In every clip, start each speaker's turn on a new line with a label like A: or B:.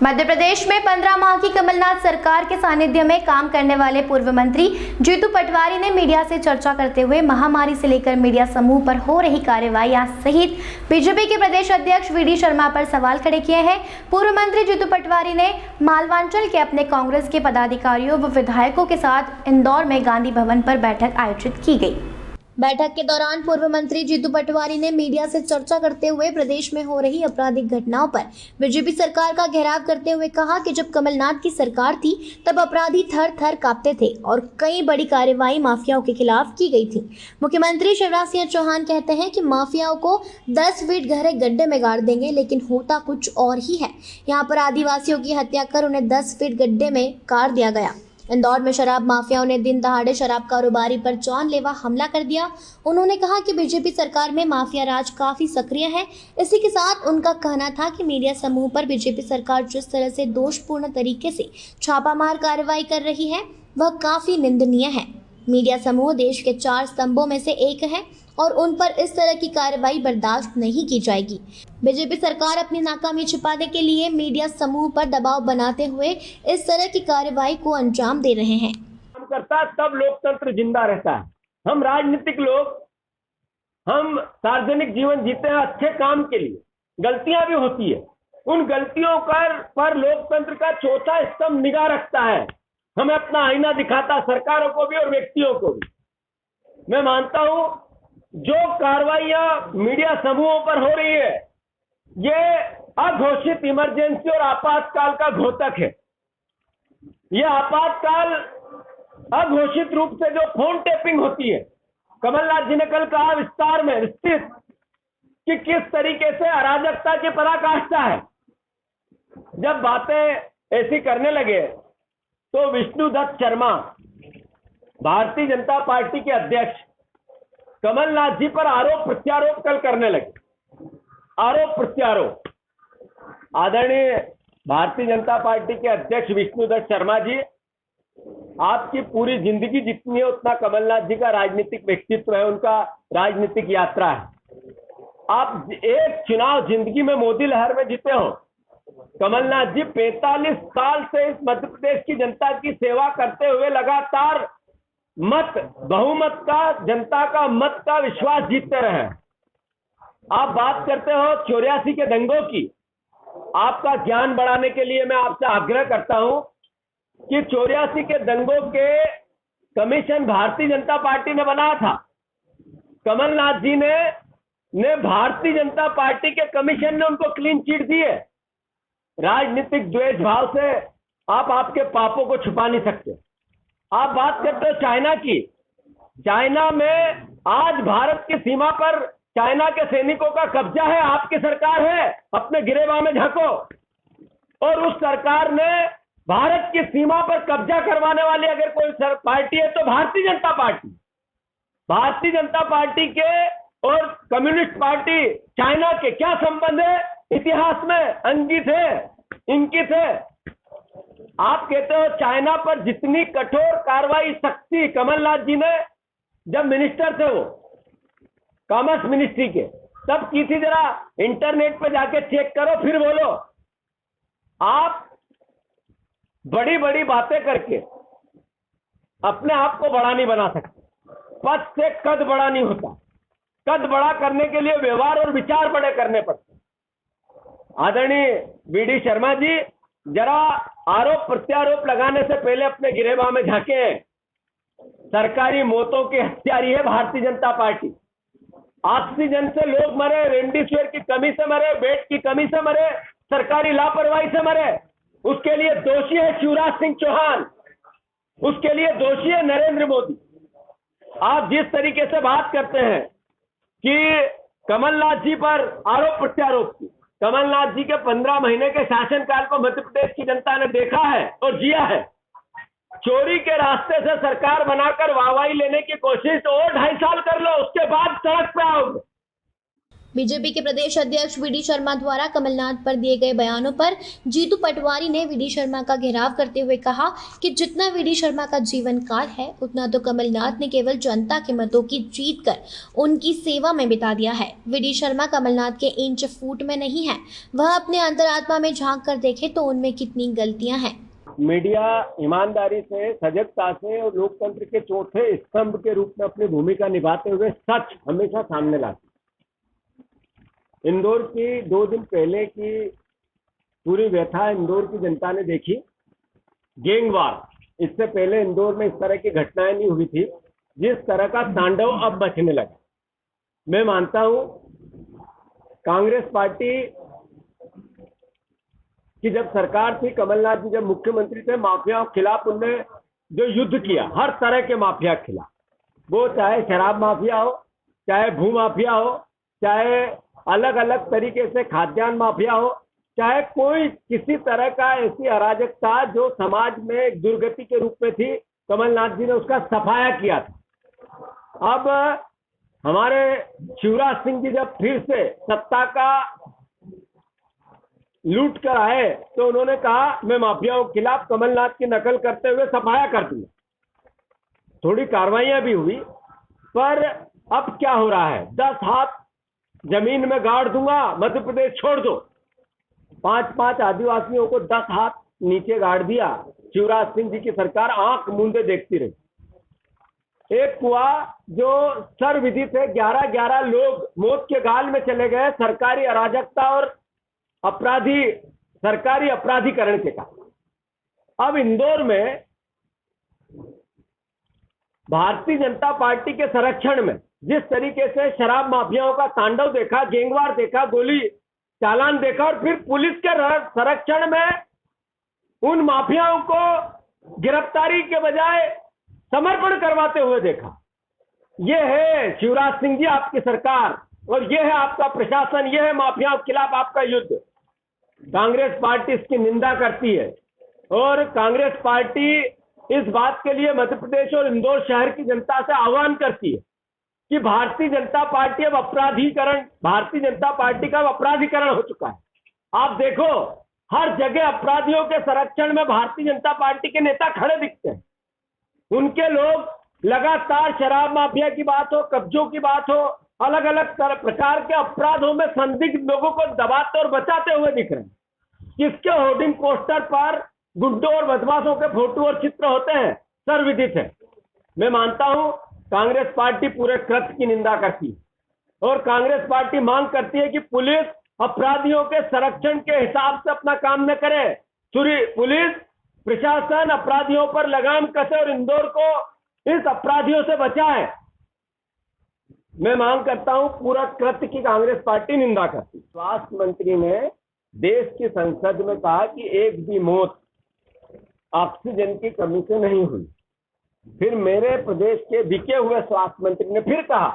A: मध्य प्रदेश में 15 माह की कमलनाथ सरकार के सानिध्य में काम करने वाले पूर्व मंत्री जीतू पटवारी ने मीडिया से चर्चा करते हुए महामारी से लेकर मीडिया समूह पर हो रही कार्रवाई सहित बीजेपी के प्रदेश अध्यक्ष वी.डी. शर्मा पर सवाल खड़े किए हैं। पूर्व मंत्री जीतू पटवारी ने मालवांचल के अपने कांग्रेस के पदाधिकारियों व विधायकों के साथ इंदौर में गांधी भवन पर बैठक आयोजित की गई। बैठक के दौरान पूर्व मंत्री जीतू पटवारी ने मीडिया से चर्चा करते हुए प्रदेश में हो रही आपराधिक घटनाओं पर बीजेपी सरकार का घेराव करते हुए कहा कि जब कमलनाथ की सरकार थी तब अपराधी थर थर कांपते थे और कई बड़ी कार्रवाई माफियाओं के खिलाफ की गई थी। मुख्यमंत्री शिवराज सिंह चौहान कहते हैं कि माफियाओं को 10 फीट गहरे गड्ढे में गाड़ देंगे, लेकिन होता कुछ और ही है। यहाँ पर आदिवासियों की हत्या कर उन्हें 10 फीट गड्ढे में गाड़ दिया गया। इंदौर में शराब माफियाओं ने दिन दहाड़े शराब कारोबारी पर जानलेवा हमला कर दिया। उन्होंने कहा कि बीजेपी सरकार में माफिया राज काफी सक्रिय है। इसी के साथ उनका कहना था कि मीडिया समूह पर बीजेपी सरकार जिस तरह से दोषपूर्ण तरीके से छापामार कार्रवाई कर रही है वह काफी निंदनीय है। मीडिया समूह देश के 4 स्तंभों में से एक है और उन पर इस तरह की कार्रवाई बर्दाश्त नहीं की जाएगी। बीजेपी सरकार अपनी नाकामी छिपाने के लिए मीडिया समूह पर दबाव बनाते हुए इस तरह की कार्रवाई को अंजाम दे रहे हैं।
B: काम करता तब लोकतंत्र जिंदा रहता है। हम राजनीतिक लोग, हम सार्वजनिक जीवन जीते हैं अच्छे काम के लिए, गलतियां भी होती है। उन गलतियों पर लोकतंत्र का चौथा स्तंभ निगाह रखता है, हमें अपना आईना दिखाता, सरकारों को भी और व्यक्तियों को भी। मैं मानता हूं जो कार्रवाइयां मीडिया समूहों पर हो रही है ये अघोषित इमरजेंसी और आपातकाल का घोतक है। ये आपातकाल अघोषित रूप से जो फोन टेपिंग होती है, कमलनाथ जी ने कल कहा विस्तार में विस्तृत कि किस तरीके से अराजकता की पराकाष्ठा है। जब बातें ऐसी करने लगे तो विष्णुदत्त शर्मा भारतीय जनता पार्टी के अध्यक्ष कमलनाथ जी पर आरोप प्रत्यारोप कल करने लगे। आरोप प्रत्यारोप। आदरणीय भारतीय जनता पार्टी के अध्यक्ष विष्णुदत्त शर्मा जी, आपकी पूरी जिंदगी जितनी है उतना कमलनाथ जी का राजनीतिक व्यक्तित्व है, उनका राजनीतिक यात्रा है। आप एक चुनाव जिंदगी में मोदी लहर में जीते हो। कमलनाथ जी 45 साल से इस मध्य प्रदेश की जनता की सेवा करते हुए लगातार बहुमत का, जनता का मत का विश्वास जीतते रहे। आप बात करते हो 84 के दंगों की। आपका ज्ञान बढ़ाने के लिए मैं आपसे आग्रह करता हूं कि 84 के दंगों के कमीशन भारतीय जनता पार्टी ने बनाया था। कमलनाथ जी ने भारतीय जनता पार्टी के कमीशन ने उनको क्लीन चिट दी है। राजनीतिक द्वेष भाव से आप आपके पापों को छुपा नहीं सकते। आप बात करते हो चाइना की। चाइना में आज भारत की सीमा पर चाइना के सैनिकों का कब्जा है, आपकी सरकार है, अपने गिरेबान में झांको। और उस सरकार ने भारत की सीमा पर कब्जा करवाने वाली अगर कोई पार्टी है तो भारतीय जनता पार्टी। भारतीय जनता पार्टी के और कम्युनिस्ट पार्टी चाइना के क्या संबंध है? इतिहास में अंकित है, इंकित है। आप कहते हो चाइना पर जितनी कठोर कार्रवाई सख्ती कमलनाथ जी ने जब मिनिस्टर थे, वो कॉमर्स मिनिस्ट्री के, तब की थी, जरा इंटरनेट पे जाके चेक करो फिर बोलो। आप बड़ी बड़ी बातें करके अपने आप को बड़ा नहीं बना सकते। पद से कद बड़ा नहीं होता। कद बड़ा करने के लिए व्यवहार और विचार बड़े करने पड़ते। आदरणीय वी.डी. शर्मा जी, जरा आरोप प्रत्यारोप लगाने से पहले अपने गिरेबान में झांके। सरकारी मौतों की हत्यारी है भारतीय जनता पार्टी। ऑक्सीजन से लोग मरे, रेमडेसिविर की कमी से मरे, बेड की कमी से मरे, सरकारी लापरवाही से मरे। उसके लिए दोषी है शिवराज सिंह चौहान, उसके लिए दोषी है नरेंद्र मोदी। आप जिस तरीके से बात करते हैं कि कमलनाथ जी पर आरोप प्रत्यारोप की, कमलनाथ जी के 15 महीने के शासनकाल को मध्य प्रदेश की जनता ने देखा है और जिया है। चोरी के रास्ते से सरकार बनाकर वाहवाही लेने की कोशिश तो और 2.5 साल कर लो, उसके बाद सड़क पे आओगे।
A: बीजेपी के प्रदेश अध्यक्ष वी डी शर्मा द्वारा कमलनाथ पर दिए गए बयानों पर जीतू पटवारी ने वी डी शर्मा का घेराव करते हुए कहा कि जितना वी डी शर्मा का जीवन काल है उतना तो कमलनाथ ने केवल जनता के मतों की जीत कर उनकी सेवा में बिता दिया है। वी डी शर्मा कमलनाथ के इंच फूट में नहीं है, वह अपने अंतरात्मा में झांक कर देखे तो उनमें कितनी गलतियां हैं।
B: मीडिया ईमानदारी से, सजगता से और लोकतंत्र के चौथे स्तंभ के रूप में अपनी भूमिका निभाते हुए सच हमेशा सामने लाती। इंदौर की 2 दिन पहले की पूरी व्यथा इंदौर की जनता ने देखी। गैंगवार, इससे पहले इंदौर में इस तरह की घटनाएं नहीं हुई थी। जिस तरह का तांडव अब मचने लगा, मैं मानता हूं कांग्रेस पार्टी कि जब सरकार थी, कमलनाथ जी जब मुख्यमंत्री थे, माफियाओं के खिलाफ उनने जो युद्ध किया, हर तरह के माफिया के खिलाफ, वो चाहे शराब माफिया हो, चाहे भू माफिया हो, चाहे अलग अलग तरीके से खाद्यान्न माफिया हो, चाहे कोई किसी तरह का ऐसी अराजकता जो समाज में एक दुर्गति के रूप में थी, कमलनाथ जी ने उसका सफाया किया था। अब हमारे शिवराज सिंह जी जब फिर से सत्ता का लूट कर आए तो उन्होंने कहा मैं माफियाओं के खिलाफ कमलनाथ की नकल करते हुए सफाया कर दूंगा। थोड़ी कार्रवाइयां भी हुई, पर अब क्या हो रहा है, 10 हाथ जमीन में गाड़ दूंगा, मध्य प्रदेश छोड़ दो। 5-5 आदिवासियों को 10 हाथ नीचे गाड़ दिया। शिवराज सिंह जी की सरकार आंख मूंदे देखती रही। एक हुआ जो सर्वविदित है, 11-11 लोग मौत के गाल में चले गए सरकारी अराजकता और सरकारी अपराधीकरण के कारण। अब इंदौर में भारतीय जनता पार्टी के संरक्षण में जिस तरीके से शराब माफियाओं का तांडव देखा, गैंगवार देखा, गोली चालान देखा और फिर पुलिस के संरक्षण में उन माफियाओं को गिरफ्तारी के बजाय समर्पण करवाते हुए देखा। यह है शिवराज सिंह जी आपकी सरकार और यह है आपका प्रशासन, यह है माफियाओं के खिलाफ आपका युद्ध। कांग्रेस पार्टी इसकी निंदा करती है और कांग्रेस पार्टी इस बात के लिए मध्य प्रदेश और इंदौर शहर की जनता से आह्वान करती है कि भारतीय जनता पार्टी अब भारतीय जनता पार्टी का अपराधीकरण हो चुका है। आप देखो, हर जगह अपराधियों के संरक्षण में भारतीय जनता पार्टी के नेता खड़े दिखते हैं। उनके लोग लगातार शराब माफिया की बात हो, कब्जों की बात हो, अलग अलग प्रकार के अपराधों में संदिग्ध लोगों को दबाते और बचाते हुए दिख रहे हैं। किसके होर्डिंग पोस्टर पर गुंडों और बदमाशों के फोटो और चित्र होते हैं, सर्वविदित है। मैं मानता हूं कांग्रेस पार्टी पूरे कृत्य की निंदा करती है और कांग्रेस पार्टी मांग करती है कि पुलिस अपराधियों के संरक्षण के हिसाब से अपना काम न करे। पुलिस प्रशासन अपराधियों पर लगाम कसे और इंदौर को इस अपराधियों से बचाए। मैं मांग करता हूं पूरा कृत्य की कांग्रेस पार्टी निंदा करती। स्वास्थ्य मंत्री ने देश की संसद में कहा कि एक भी मौत ऑक्सीजन की कमी से नहीं हुई। फिर मेरे प्रदेश के बिके हुए स्वास्थ्य मंत्री ने फिर कहा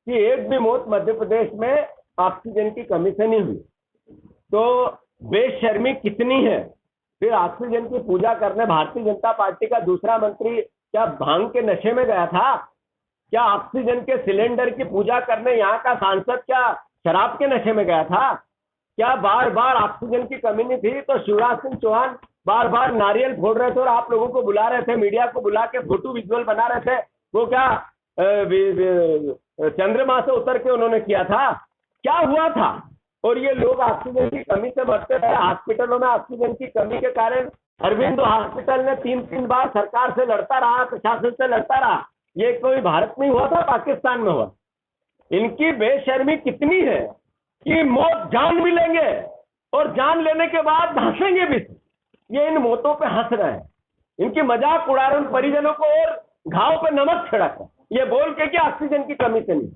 B: कि एक भी मौत मध्य प्रदेश में ऑक्सीजन की कमी से नहीं हुई। तो बेशर्मी कितनी है। फिर ऑक्सीजन की पूजा करने भारतीय जनता पार्टी का दूसरा मंत्री क्या भांग के नशे में गया था? क्या ऑक्सीजन के सिलेंडर की पूजा करने यहाँ का सांसद क्या शराब के नशे में गया था? क्या बार बार ऑक्सीजन की कमी नहीं थी तो शिवराज सिंह चौहान बार बार नारियल फोड़ रहे थे और आप लोगों को बुला रहे थे, मीडिया को बुला के फोटो विजुअल बना रहे थे? वो क्या चंद्रमा से उतर के उन्होंने किया था? क्या हुआ था? और ये लोग ऑक्सीजन की कमी से मरते रहे। हॉस्पिटलों में ऑक्सीजन की कमी के कारण अरविंदो हॉस्पिटल ने 3 बार सरकार से लड़ता रहा, प्रशासन से लड़ता रहा। ये कोई भारत में हुआ था, पाकिस्तान में हुआ। इनकी बेशर्मी कितनी है कि मौत जान भी लेंगे और जान लेने के बाद हंसेंगे भी। ये इन मौतों पे हंस रहे हैं। इनकी मजाक उड़ा रहे, उन परिजनों को और घाव पे नमक छिड़क ये बोल के कि ऑक्सीजन की कमी से नहीं।